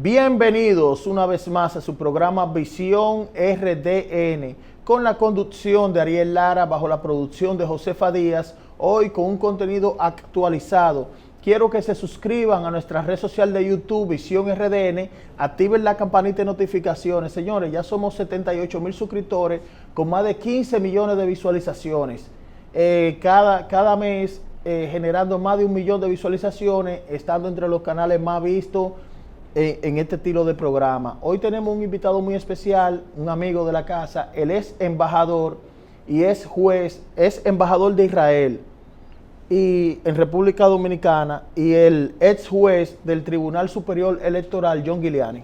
Bienvenidos una vez más a su programa Visión RDN, con la conducción de Ariel Lara, bajo la producción de Josefa Díaz, hoy con un contenido actualizado. Quiero que se suscriban a nuestra red social de YouTube, Visión RDN, activen la campanita de notificaciones. Señores, ya somos 78,000 suscriptores con más de 15 millones de visualizaciones. Cada mes generando más de 1 millón de visualizaciones, estando entre los canales más vistos en este estilo de programa. Hoy tenemos un invitado muy especial, un amigo de la casa. Él es embajador y es juez, es embajador de Israel y en República Dominicana, y el ex juez del Tribunal Superior Electoral, John Giuliani.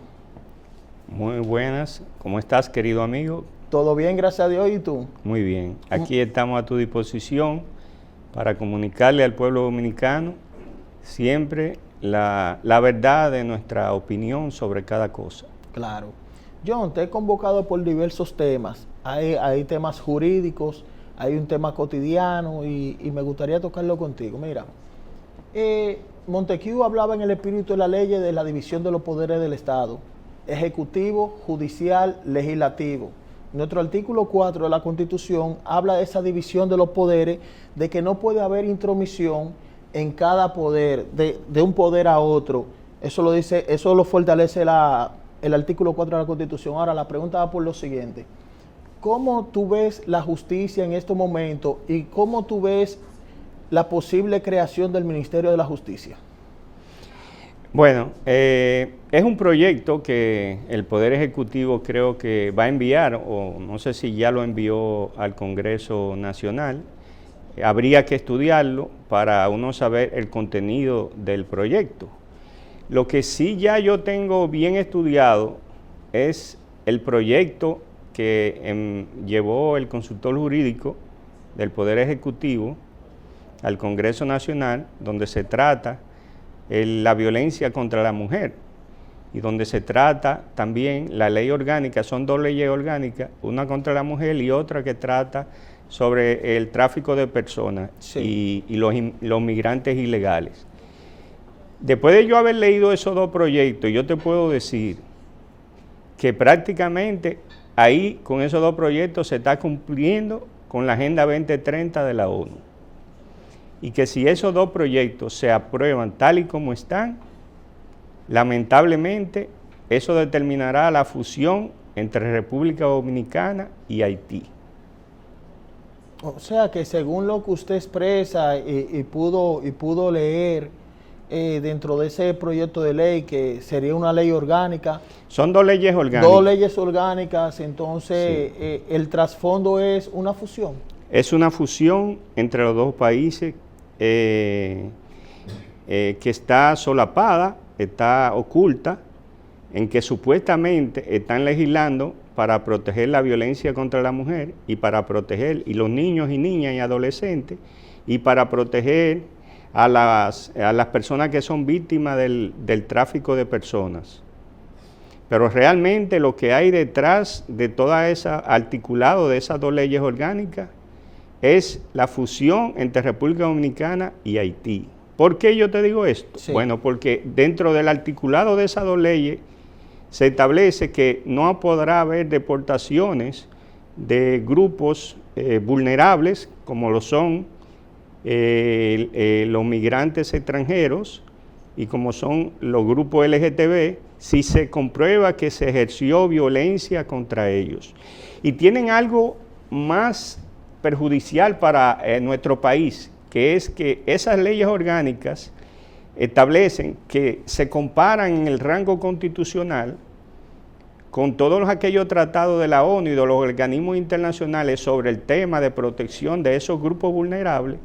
Muy buenas, ¿cómo estás, querido amigo? Todo bien, gracias a Dios. ¿Y tú? Muy bien, aquí estamos a tu disposición para comunicarle al pueblo dominicano siempre la verdad de nuestra opinión sobre cada cosa. Claro. John, te he convocado por diversos temas. Hay temas jurídicos, hay un tema cotidiano y me gustaría tocarlo contigo. Mira, Montesquieu hablaba en el espíritu de la ley de la división de los poderes del Estado, ejecutivo, judicial, legislativo. Nuestro artículo 4 de la Constitución habla de esa división de los poderes, de que no puede haber intromisión en cada poder, de un poder a otro. Eso lo dice, eso lo fortalece el artículo 4 de la Constitución. Ahora, la pregunta va por lo siguiente: ¿cómo tú ves la justicia en estos momentos y cómo tú ves la posible creación del Ministerio de la Justicia? Bueno, es un proyecto que el Poder Ejecutivo creo que va a enviar, o no sé si ya lo envió al Congreso Nacional. Habría que estudiarlo para uno saber el contenido del proyecto. Lo que sí ya yo tengo bien estudiado es el proyecto que llevó el consultor jurídico del Poder Ejecutivo al Congreso Nacional, donde se trata la violencia contra la mujer y donde se trata también la ley orgánica. Son dos leyes orgánicas, una contra la mujer y otra que trata sobre el tráfico de personas, sí, y los migrantes ilegales. Después de yo haber leído esos dos proyectos, yo te puedo decir que prácticamente ahí con esos dos proyectos se está cumpliendo con la Agenda 2030 de la ONU. Y que si esos dos proyectos se aprueban tal y como están, lamentablemente eso determinará la fusión entre República Dominicana y Haití. O sea que según lo que usted expresa y pudo leer dentro de ese proyecto de ley, que sería una ley orgánica. Son dos leyes orgánicas. Dos leyes orgánicas, entonces sí. El trasfondo es una fusión. Es una fusión entre los dos países que está solapada, está oculta, en que supuestamente están legislando para proteger la violencia contra la mujer y para proteger y los niños y niñas y adolescentes y para proteger a las personas que son víctimas del tráfico de personas. Pero realmente lo que hay detrás de toda esa articulado de esas dos leyes orgánicas es la fusión entre República Dominicana y Haití. ¿Por qué yo te digo esto? Sí. Bueno, porque dentro del articulado de esas dos leyes se establece que no podrá haber deportaciones de grupos vulnerables, como lo son los migrantes extranjeros y como son los grupos LGTB, si se comprueba que se ejerció violencia contra ellos. Y tienen algo más perjudicial para nuestro país, que es que esas leyes orgánicas establecen que se comparan en el rango constitucional con todos aquellos tratados de la ONU y de los organismos internacionales sobre el tema de protección de esos grupos vulnerables,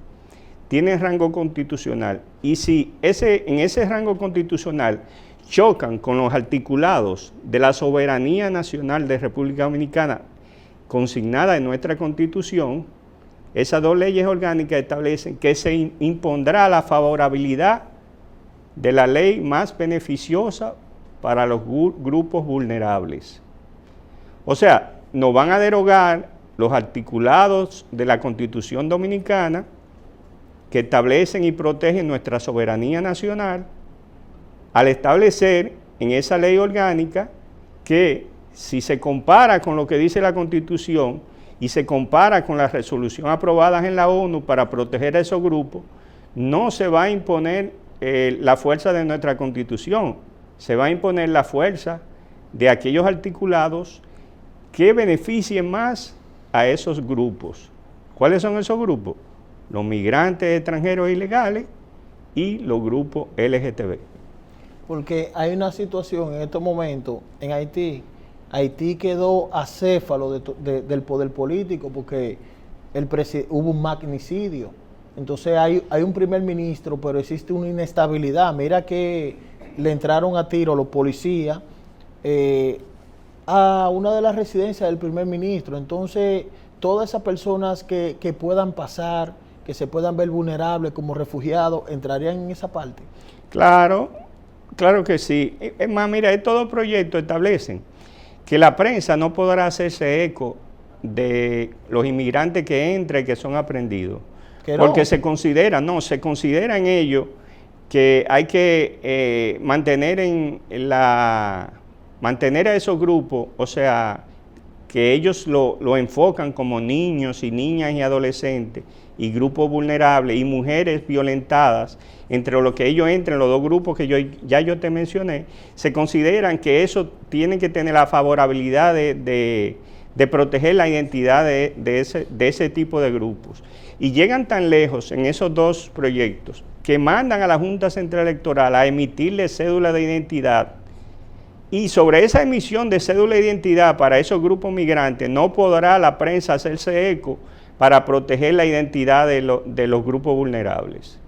tienen rango constitucional. Y si en ese rango constitucional chocan con los articulados de la soberanía nacional de República Dominicana, consignada en nuestra Constitución, esas dos leyes orgánicas establecen que se impondrá la favorabilidad de la ley más beneficiosa para los grupos vulnerables. O sea, nos van a derogar los articulados de la Constitución Dominicana que establecen y protegen nuestra soberanía nacional, al establecer en esa ley orgánica que si se compara con lo que dice la Constitución y se compara con las resoluciones aprobadas en la ONU para proteger a esos grupos, no se va a imponer la fuerza de nuestra Constitución, se va a imponer la fuerza de aquellos articulados que beneficien más a esos grupos. ¿Cuáles son esos grupos? Los migrantes extranjeros ilegales y los grupos LGTB. Porque hay una situación en estos momentos en Haití. Haití quedó acéfalo del poder político porque hubo un magnicidio. Entonces hay un primer ministro, pero existe una inestabilidad. Mira que le entraron a tiro los policías a una de las residencias del primer ministro. Entonces, todas esas personas que puedan pasar, que se puedan ver vulnerables como refugiados, ¿entrarían en esa parte? Claro, claro que sí. Es más, mira, estos dos proyectos establecen que la prensa no podrá hacerse eco de los inmigrantes que entran y que son aprehendidos. Porque se considera en ello que hay que mantener a esos grupos, o sea, que ellos lo enfocan como niños y niñas y adolescentes y grupos vulnerables y mujeres violentadas, entre los que ellos entran, los dos grupos que yo te mencioné, se consideran que eso tiene que tener la favorabilidad de proteger la identidad de ese tipo de grupos. Y llegan tan lejos en esos dos proyectos que mandan a la Junta Central Electoral a emitirle cédula de identidad. Y sobre esa emisión de cédula de identidad para esos grupos migrantes no podrá la prensa hacerse eco para proteger la identidad de los grupos vulnerables.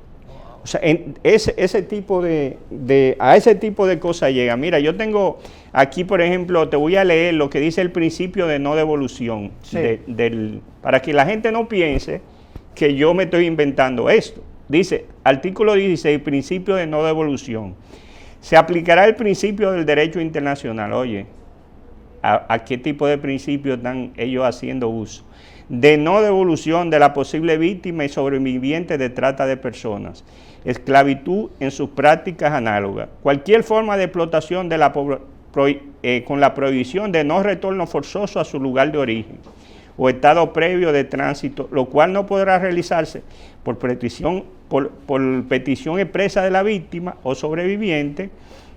O sea, a ese tipo de cosas llega. Mira, yo tengo aquí, por ejemplo, te voy a leer lo que dice el principio de no devolución, sí, para que la gente no piense que yo me estoy inventando esto. Dice, artículo 16, principio de no devolución. Se aplicará el principio del derecho internacional. Oye, ¿a qué tipo de principio están ellos haciendo uso? De no devolución de la posible víctima y sobreviviente de trata de personas, esclavitud en sus prácticas análogas, cualquier forma de explotación con la prohibición de no retorno forzoso a su lugar de origen o estado previo de tránsito, lo cual no podrá realizarse por petición expresa de la víctima o sobreviviente,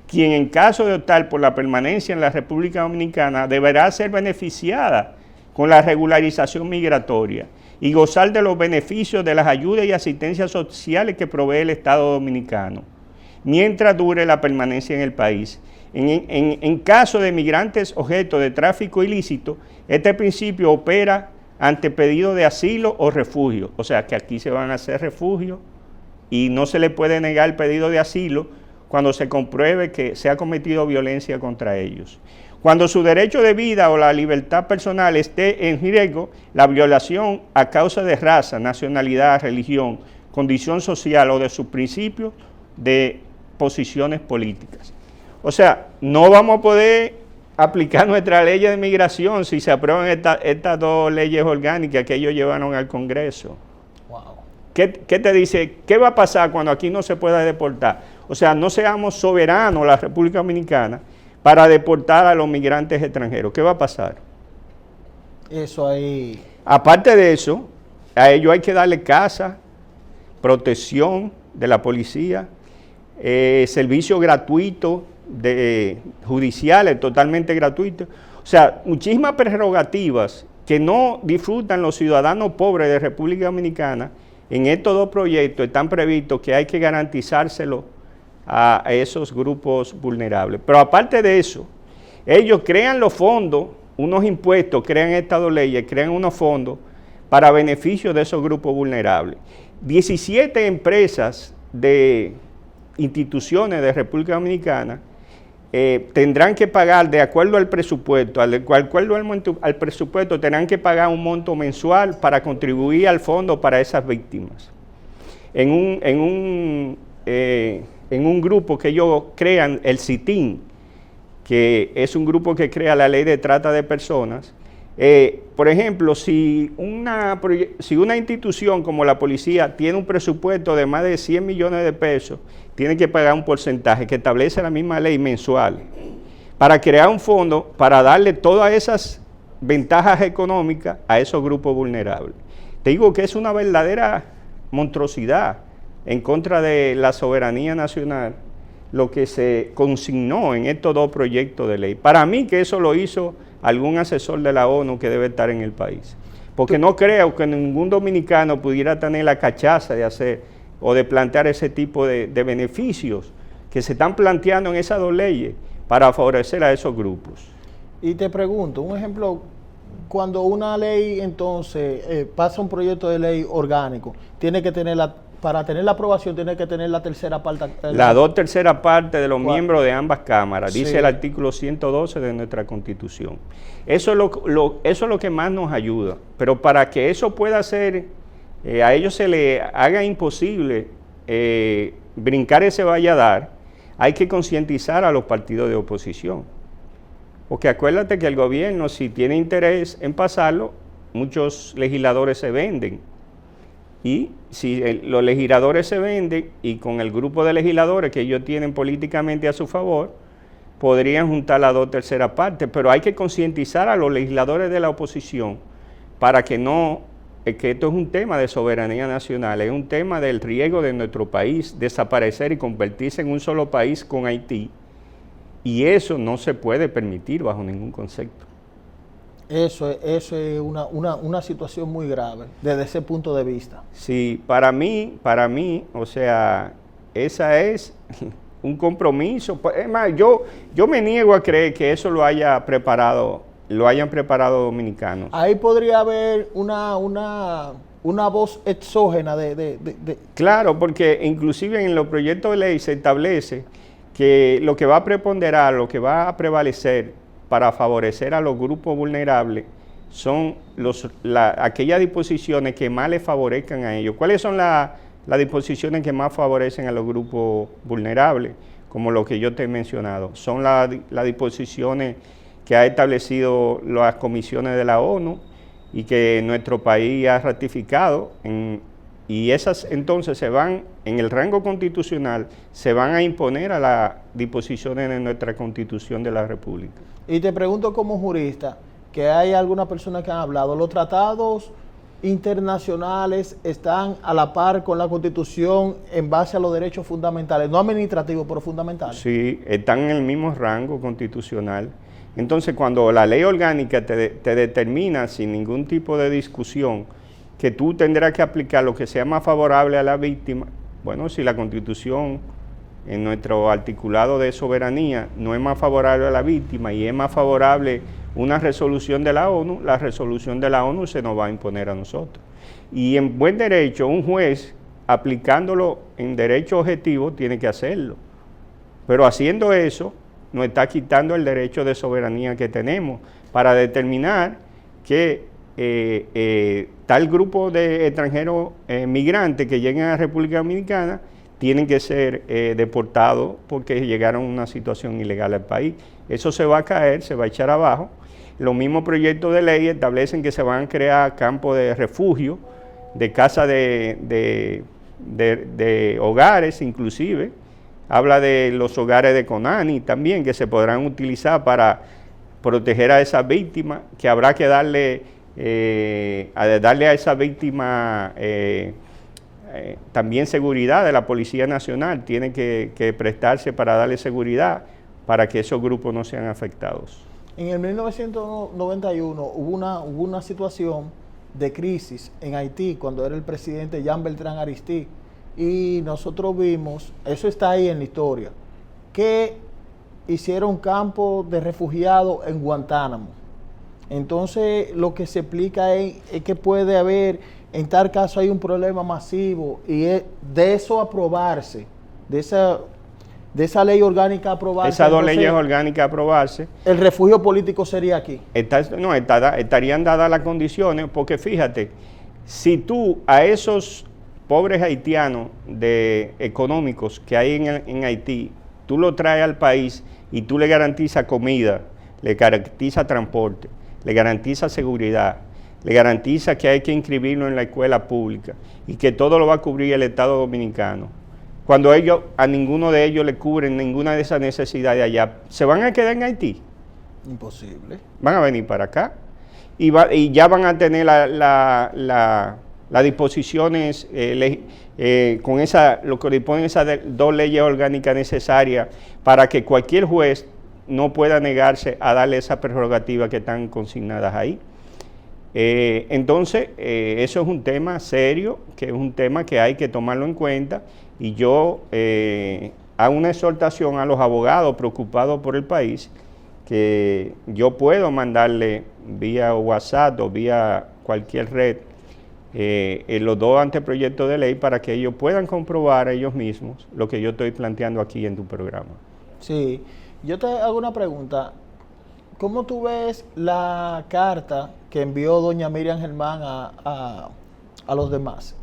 quien en caso de optar por la permanencia en la República Dominicana deberá ser beneficiada con la regularización migratoria y gozar de los beneficios de las ayudas y asistencias sociales que provee el Estado Dominicano, mientras dure la permanencia en el país. En caso de migrantes objeto de tráfico ilícito, este principio opera ante pedido de asilo o refugio. O sea que aquí se van a hacer refugios y no se le puede negar el pedido de asilo cuando se compruebe que se ha cometido violencia contra ellos. Cuando su derecho de vida o la libertad personal esté en riesgo, la violación a causa de raza, nacionalidad, religión, condición social o de sus principios de posiciones políticas. O sea, no vamos a poder aplicar nuestra ley de migración si se aprueban estas dos leyes orgánicas que ellos llevaron al Congreso. Wow. ¿Qué te dice? ¿Qué va a pasar cuando aquí no se pueda deportar? O sea, no seamos soberanos la República Dominicana para deportar a los migrantes extranjeros. ¿Qué va a pasar? Eso ahí. Aparte de eso, a ellos hay que darle casa, protección de la policía, servicio gratuito judiciales totalmente gratuitos. O sea, muchísimas prerrogativas que no disfrutan los ciudadanos pobres de República Dominicana. En estos dos proyectos están previstos que hay que garantizárselo a esos grupos vulnerables. Pero aparte de eso, ellos crean los fondos, unos impuestos, crean estas dos leyes, crean unos fondos para beneficio de esos grupos vulnerables. 17 empresas de instituciones de República Dominicana tendrán que pagar de acuerdo al presupuesto, al presupuesto tendrán que pagar un monto mensual para contribuir al fondo para esas víctimas. En un grupo que ellos crean, el CITIN, que es un grupo que crea la ley de trata de personas, Por ejemplo, si una institución como la policía tiene un presupuesto de más de 100 millones de pesos, tiene que pagar un porcentaje que establece la misma ley mensual para crear un fondo para darle todas esas ventajas económicas a esos grupos vulnerables. Te digo que es una verdadera monstruosidad en contra de la soberanía nacional lo que se consignó en estos dos proyectos de ley. Para mí que eso lo hizo algún asesor de la ONU que debe estar en el país. Porque no creo que ningún dominicano pudiera tener la cachaza de hacer o de plantear ese tipo de beneficios que se están planteando en esas dos leyes para favorecer a esos grupos. Y te pregunto, un ejemplo, cuando una ley entonces pasa un proyecto de ley orgánico, tiene que tener para tener la aprobación tiene que tener la tercera parte. La 2/3 partes de los miembros de ambas cámaras, dice el artículo 112 de nuestra Constitución. Eso es lo que más nos ayuda, pero para que eso pueda ser, a ellos se le haga imposible brincar ese valladar, hay que concientizar a los partidos de oposición. Porque acuérdate que el gobierno, si tiene interés en pasarlo, muchos legisladores se venden. Y si los legisladores se venden y con el grupo de legisladores que ellos tienen políticamente a su favor, podrían juntar las 2/3 partes, pero hay que concientizar a los legisladores de la oposición para que que esto es un tema de soberanía nacional, es un tema del riesgo de nuestro país, desaparecer y convertirse en un solo país con Haití, y eso no se puede permitir bajo ningún concepto. Eso es una situación muy grave desde ese punto de vista. Sí, para mí, o sea, esa es un compromiso. Es más, yo me niego a creer que eso lo hayan preparado dominicanos. Ahí podría haber una voz exógena Claro, porque inclusive en los proyectos de ley se establece que lo que va a preponderar, lo que va a prevalecer para favorecer a los grupos vulnerables son aquellas disposiciones que más les favorezcan a ellos. ¿Cuáles son las disposiciones que más favorecen a los grupos vulnerables? Como lo que yo te he mencionado. Son las disposiciones que ha establecido las comisiones de la ONU y que nuestro país ha ratificado, y esas entonces se van, en el rango constitucional, se van a imponer a las disposiciones de nuestra Constitución de la República. Y te pregunto como jurista, que hay algunas personas que han hablado, ¿los tratados internacionales están a la par con la Constitución en base a los derechos fundamentales, no administrativos, pero fundamentales? Sí, están en el mismo rango constitucional. Entonces, cuando la ley orgánica te determina sin ningún tipo de discusión que tú tendrás que aplicar lo que sea más favorable a la víctima, bueno, si la Constitución en nuestro articulado de soberanía no es más favorable a la víctima y es más favorable una resolución de la ONU, la resolución de la ONU se nos va a imponer a nosotros. Y en buen derecho, un juez, aplicándolo en derecho objetivo, tiene que hacerlo. Pero haciendo eso, nos está quitando el derecho de soberanía que tenemos para determinar que tal grupo de extranjeros migrantes que lleguen a la República Dominicana tienen que ser deportados porque llegaron a una situación ilegal al país. Eso se va a caer, se va a echar abajo. Los mismos proyectos de ley establecen que se van a crear campos de refugio, de casas de hogares inclusive. Habla de los hogares de Conani también, que se podrán utilizar para proteger a esas víctimas, que habrá que darle a esa víctima también seguridad de la Policía Nacional, tiene que prestarse para darle seguridad para que esos grupos no sean afectados. En el 1991 hubo una situación de crisis en Haití cuando era el presidente Jean Bertrand Aristide, y nosotros vimos, eso está ahí en la historia, que hicieron campo de refugiados en Guantánamo. Entonces lo que se explica es que puede haber, en tal caso hay un problema masivo, y de eso aprobarse, de esa ley orgánica aprobarse. Esas dos leyes orgánicas aprobarse. El refugio político sería aquí. Estarían dadas las condiciones, porque fíjate, si tú a esos pobres haitianos económicos que hay en Haití, tú lo traes al país y tú le garantizas comida, le garantizas transporte, le garantiza seguridad, le garantiza que hay que inscribirlo en la escuela pública y que todo lo va a cubrir el Estado Dominicano, cuando a ninguno de ellos le cubren ninguna de esas necesidades allá, ¿se van a quedar en Haití? Imposible. Van a venir para acá y ya van a tener las disposiciones con lo que disponen esas dos leyes orgánicas necesarias para que cualquier juez no pueda negarse a darle esas prerrogativas que están consignadas ahí. Entonces, eso es un tema serio, que es un tema que hay que tomarlo en cuenta, y yo hago una exhortación a los abogados preocupados por el país, que yo puedo mandarle vía WhatsApp o vía cualquier red los dos anteproyectos de ley para que ellos puedan comprobar ellos mismos lo que yo estoy planteando aquí en tu programa. Sí, yo te hago una pregunta. ¿Cómo tú ves la carta que envió doña Miriam Germán a los demás?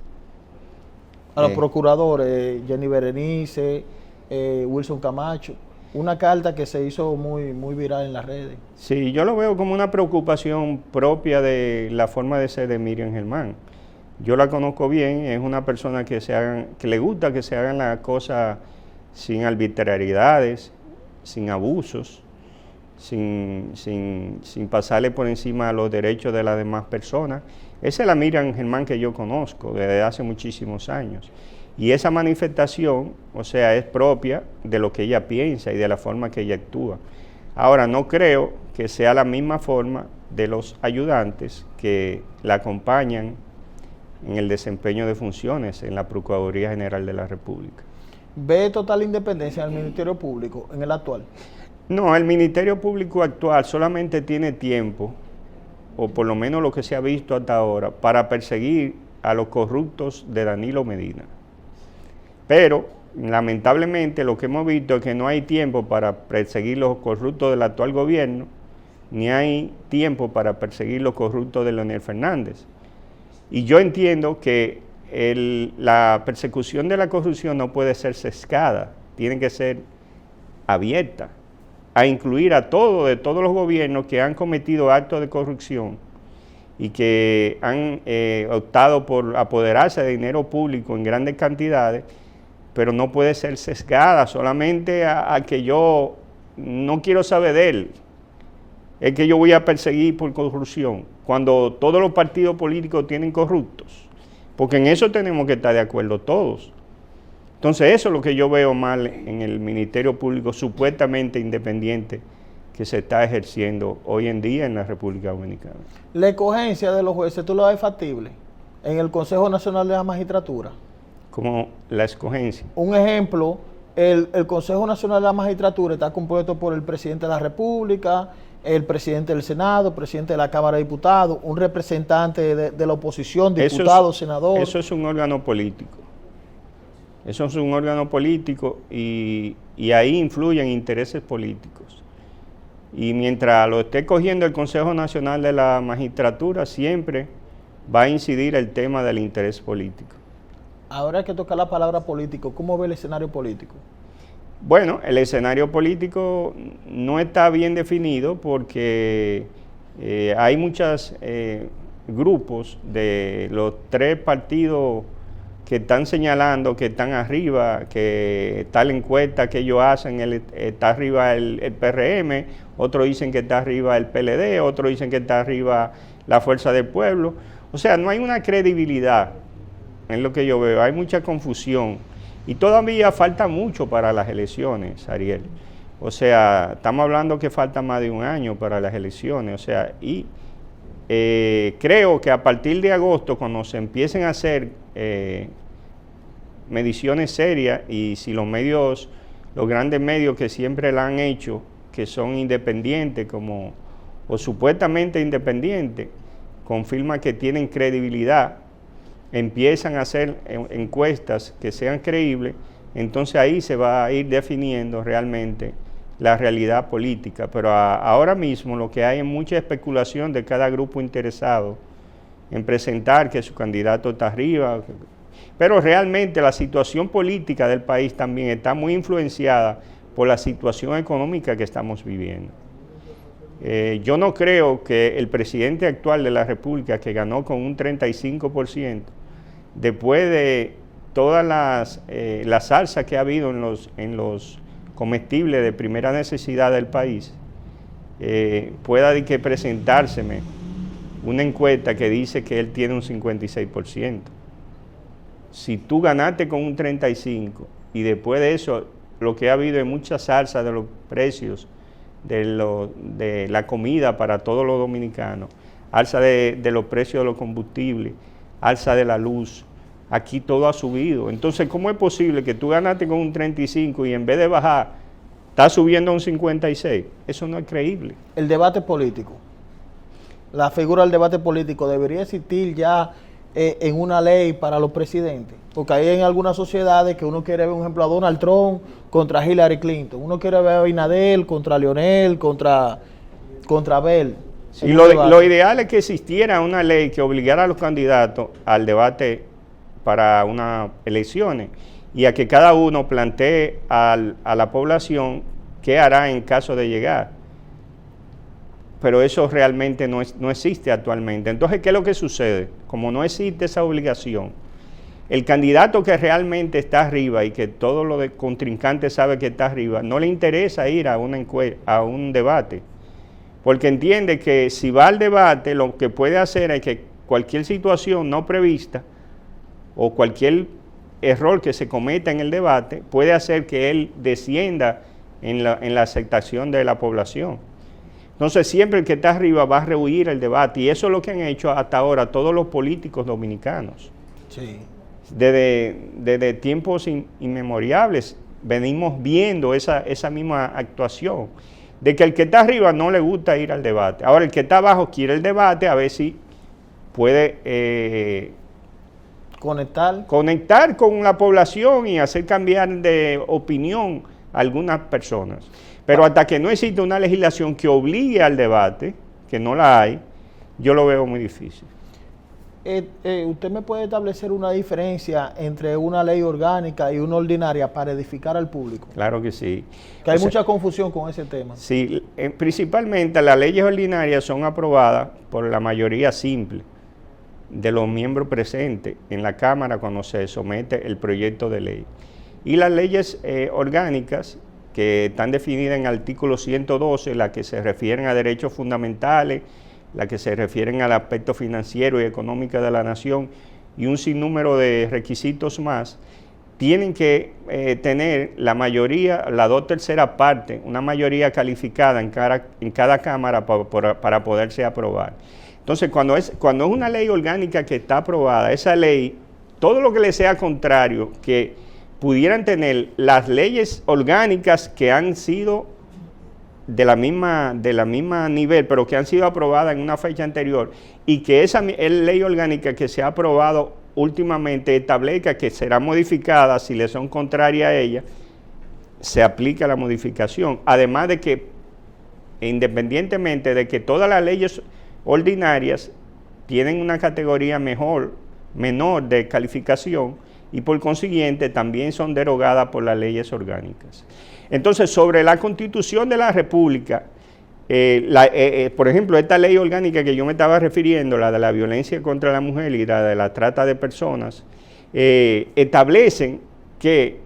A los procuradores, Jenny Berenice, Wilson Camacho. Una carta que se hizo muy viral en las redes. Sí, yo lo veo como una preocupación propia de la forma de ser de Miriam Germán. Yo la conozco bien, es una persona que le gusta que se hagan las cosas sin arbitrariedades, sin abusos, sin pasarle por encima a los derechos de las demás personas. Esa es la Miriam Germán que yo conozco desde hace muchísimos años. Y esa manifestación, o sea, es propia de lo que ella piensa y de la forma que ella actúa. Ahora, no creo que sea la misma forma de los ayudantes que la acompañan en el desempeño de funciones en la Procuraduría General de la República. ¿Ve total independencia del Ministerio Público en el actual? No, el Ministerio Público actual solamente tiene tiempo, o por lo menos lo que se ha visto hasta ahora, para perseguir a los corruptos de Danilo Medina. Pero, lamentablemente, lo que hemos visto es que no hay tiempo para perseguir los corruptos del actual gobierno, ni hay tiempo para perseguir los corruptos de Leonel Fernández. Y yo entiendo que la persecución de la corrupción no puede ser sesgada, tiene que ser abierta, a incluir a de todos los gobiernos que han cometido actos de corrupción y que han optado por apoderarse de dinero público en grandes cantidades, pero no puede ser sesgada solamente a que yo no quiero saber de él, es que yo voy a perseguir por corrupción, cuando todos los partidos políticos tienen corruptos, porque en eso tenemos que estar de acuerdo todos. Entonces eso es lo que yo veo mal en el Ministerio Público supuestamente independiente que se está ejerciendo hoy en día en la República Dominicana. La escogencia de los jueces, ¿tú lo ves factible en el Consejo Nacional de la Magistratura? Como la escogencia. Un ejemplo, el Consejo Nacional de la Magistratura está compuesto por el presidente de la República, el presidente del Senado, el presidente de la Cámara de Diputados, un representante de la oposición, diputado, senador. Eso es un órgano político. Eso es un órgano político y ahí influyen intereses políticos. Y mientras lo esté cogiendo el Consejo Nacional de la Magistratura, siempre va a incidir el tema del interés político. Ahora hay que tocar la palabra político. ¿Cómo ve el escenario político? Bueno, el escenario político no está bien definido porque hay muchos grupos de los tres partidos que están señalando que están arriba, que tal encuesta que ellos hacen, está arriba el PRM, otros dicen que está arriba el PLD, otros dicen que está arriba la Fuerza del Pueblo. O sea, no hay una credibilidad en lo que yo veo, hay mucha confusión. Y todavía falta mucho para las elecciones, Ariel. O sea, estamos hablando que falta más de un año para las elecciones. O sea, y creo que a partir de agosto, cuando se empiecen a hacer mediciones serias, y si los grandes medios que siempre la han hecho, que son independientes o supuestamente independientes, confirman que tienen credibilidad, empiezan a hacer encuestas que sean creíbles, entonces ahí se va a ir definiendo realmente la realidad política. Pero ahora mismo lo que hay es mucha especulación de cada grupo interesado en presentar que su candidato está arriba, pero realmente la situación política del país también está muy influenciada por la situación económica que estamos viviendo. Yo no creo que el presidente actual de la República, que ganó con un 35%, después de todas las salsas que ha habido en los comestibles de primera necesidad del país, pueda de que presentárseme una encuesta que dice que él tiene un 56%. Si tú ganaste con un 35% y después de eso lo que ha habido es mucha salsa de los precios de la comida para todos los dominicanos, alza de los precios de los combustibles, alza de la luz, aquí todo ha subido. Entonces, ¿cómo es posible que tú ganaste con un 35% y en vez de bajar, estás subiendo a un 56%? Eso no es creíble. El debate político, la figura del debate político debería existir ya en una ley para los presidentes, porque hay en algunas sociedades que uno quiere ver, por ejemplo, a Donald Trump contra Hillary Clinton, uno quiere ver a Abinader contra Lionel, contra Abel. Sí, lo ideal es que existiera una ley que obligara a los candidatos al debate para unas elecciones y a que cada uno plantee a la población qué hará en caso de llegar. Pero eso realmente no existe actualmente. Entonces, ¿qué es lo que sucede? Como no existe esa obligación, el candidato que realmente está arriba y que todos los contrincantes saben que está arriba, no le interesa ir a un debate, porque entiende que si va al debate, lo que puede hacer es que cualquier situación no prevista o cualquier error que se cometa en el debate puede hacer que él descienda en la aceptación de la población. Entonces siempre el que está arriba va a rehuir el debate y eso es lo que han hecho hasta ahora todos los políticos dominicanos. Sí. Desde tiempos inmemoriales venimos viendo esa misma actuación, de que el que está arriba no le gusta ir al debate. Ahora el que está abajo quiere el debate, a ver si puede conectar con la población y hacer cambiar de opinión a algunas personas. Pero hasta que no existe una legislación que obligue al debate, que no la hay, yo lo veo muy difícil. ¿Usted me puede establecer una diferencia entre una ley orgánica y una ordinaria para edificar al público? Claro que sí. Que hay mucha confusión con ese tema. Sí, principalmente las leyes ordinarias son aprobadas por la mayoría simple de los miembros presentes en la Cámara cuando se somete el proyecto de ley. Y las leyes orgánicas, que están definidas en el artículo 112, las que se refieren a derechos fundamentales, las que se refieren al aspecto financiero y económico de la nación y un sinnúmero de requisitos más, tienen que tener la mayoría, la 2/3 parte, una mayoría calificada en cada Cámara para poderse aprobar. Entonces, cuando es una ley orgánica que está aprobada, esa ley, todo lo que le sea contrario, que pudieran tener las leyes orgánicas que han sido de la misma nivel, pero que han sido aprobadas en una fecha anterior, y que esa ley orgánica que se ha aprobado últimamente establezca que será modificada si le son contrarias a ella, se aplica la modificación. Además de que, independientemente de que todas las leyes ordinarias tienen una categoría menor de calificación, y por consiguiente también son derogadas por las leyes orgánicas. Entonces, sobre la Constitución de la República, por ejemplo, esta ley orgánica que yo me estaba refiriendo, la de la violencia contra la mujer y la de la trata de personas, establecen que,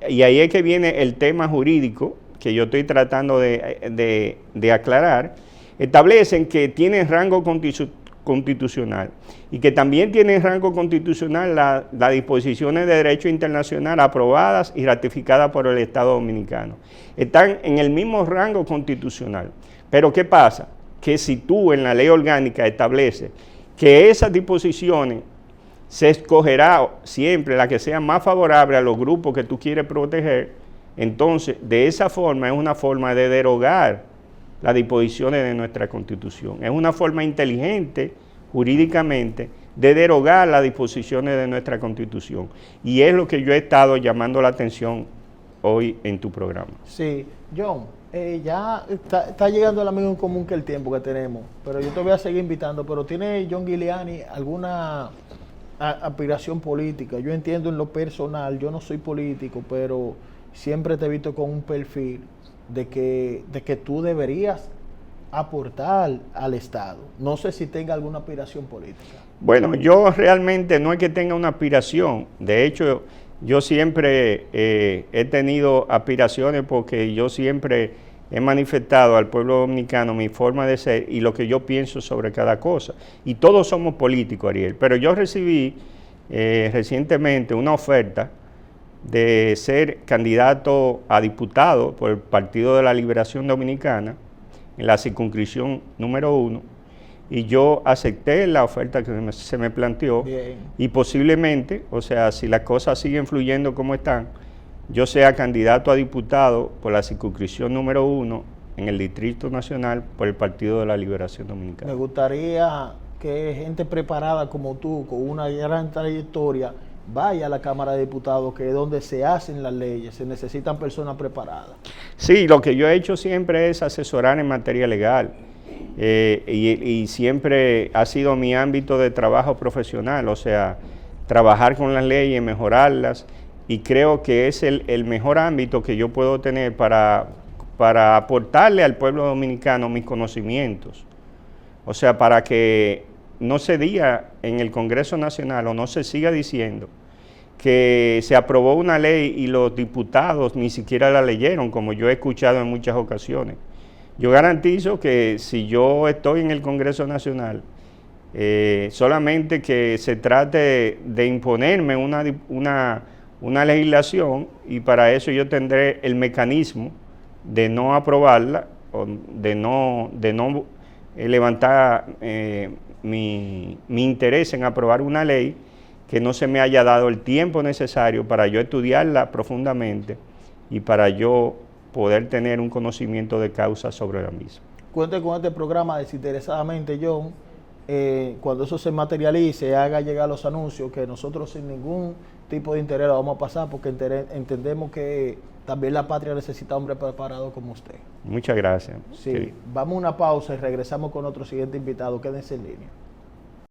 y ahí es que viene el tema jurídico que yo estoy tratando de aclarar, establecen que tienen rango constitucional y que también tienen rango constitucional las disposiciones de derecho internacional aprobadas y ratificadas por el Estado Dominicano. Están en el mismo rango constitucional. Pero ¿qué pasa? Que si tú en la ley orgánica estableces que esas disposiciones se escogerá siempre la que sea más favorable a los grupos que tú quieres proteger, entonces de esa forma es una forma de derogar las disposiciones de nuestra Constitución. Es una forma inteligente, jurídicamente, de derogar las disposiciones de nuestra Constitución. Y es lo que yo he estado llamando la atención hoy en tu programa. Sí, John, ya está llegando el amigo en común que el tiempo que tenemos, pero yo te voy a seguir invitando. Pero ¿tiene John Guiliani alguna aspiración política? Yo entiendo en lo personal, yo no soy político, pero siempre te he visto con un perfil de que tú deberías aportar al Estado. No sé si tenga alguna aspiración política. Bueno, yo realmente no es que tenga una aspiración. De hecho, yo siempre he tenido aspiraciones porque yo siempre he manifestado al pueblo dominicano mi forma de ser y lo que yo pienso sobre cada cosa. Y todos somos políticos, Ariel. Pero yo recibí recientemente una oferta de ser candidato a diputado por el Partido de la Liberación Dominicana en la circunscripción número 1, y yo acepté la oferta que se me planteó. Bien. Y posiblemente, o sea, si las cosas siguen fluyendo como están, yo sea candidato a diputado por la circunscripción número 1 en el Distrito Nacional por el Partido de la Liberación Dominicana. Me gustaría que gente preparada como tú, con una gran trayectoria, vaya a la Cámara de Diputados, que es donde se hacen las leyes, se necesitan personas preparadas. Sí, lo que yo he hecho siempre es asesorar en materia legal y siempre ha sido mi ámbito de trabajo profesional, o sea, trabajar con las leyes, mejorarlas, y creo que es el mejor ámbito que yo puedo tener para aportarle al pueblo dominicano mis conocimientos, o sea, para que no se diga en el Congreso Nacional o no se siga diciendo que se aprobó una ley y los diputados ni siquiera la leyeron, como yo he escuchado en muchas ocasiones. Yo garantizo que si yo estoy en el Congreso Nacional, solamente que se trate de imponerme una legislación, y para eso yo tendré el mecanismo de no aprobarla o de no levantar mi interés en aprobar una ley que no se me haya dado el tiempo necesario para yo estudiarla profundamente y para yo poder tener un conocimiento de causa sobre la misma. Cuente con este programa desinteresadamente, John. Cuando eso se materialice, haga llegar los anuncios, que nosotros sin ningún tipo de interés lo vamos a pasar, porque entendemos que también la patria necesita hombres preparados como usted. Muchas gracias. Sí, vamos a una pausa y regresamos con otro siguiente invitado. Quédense en línea.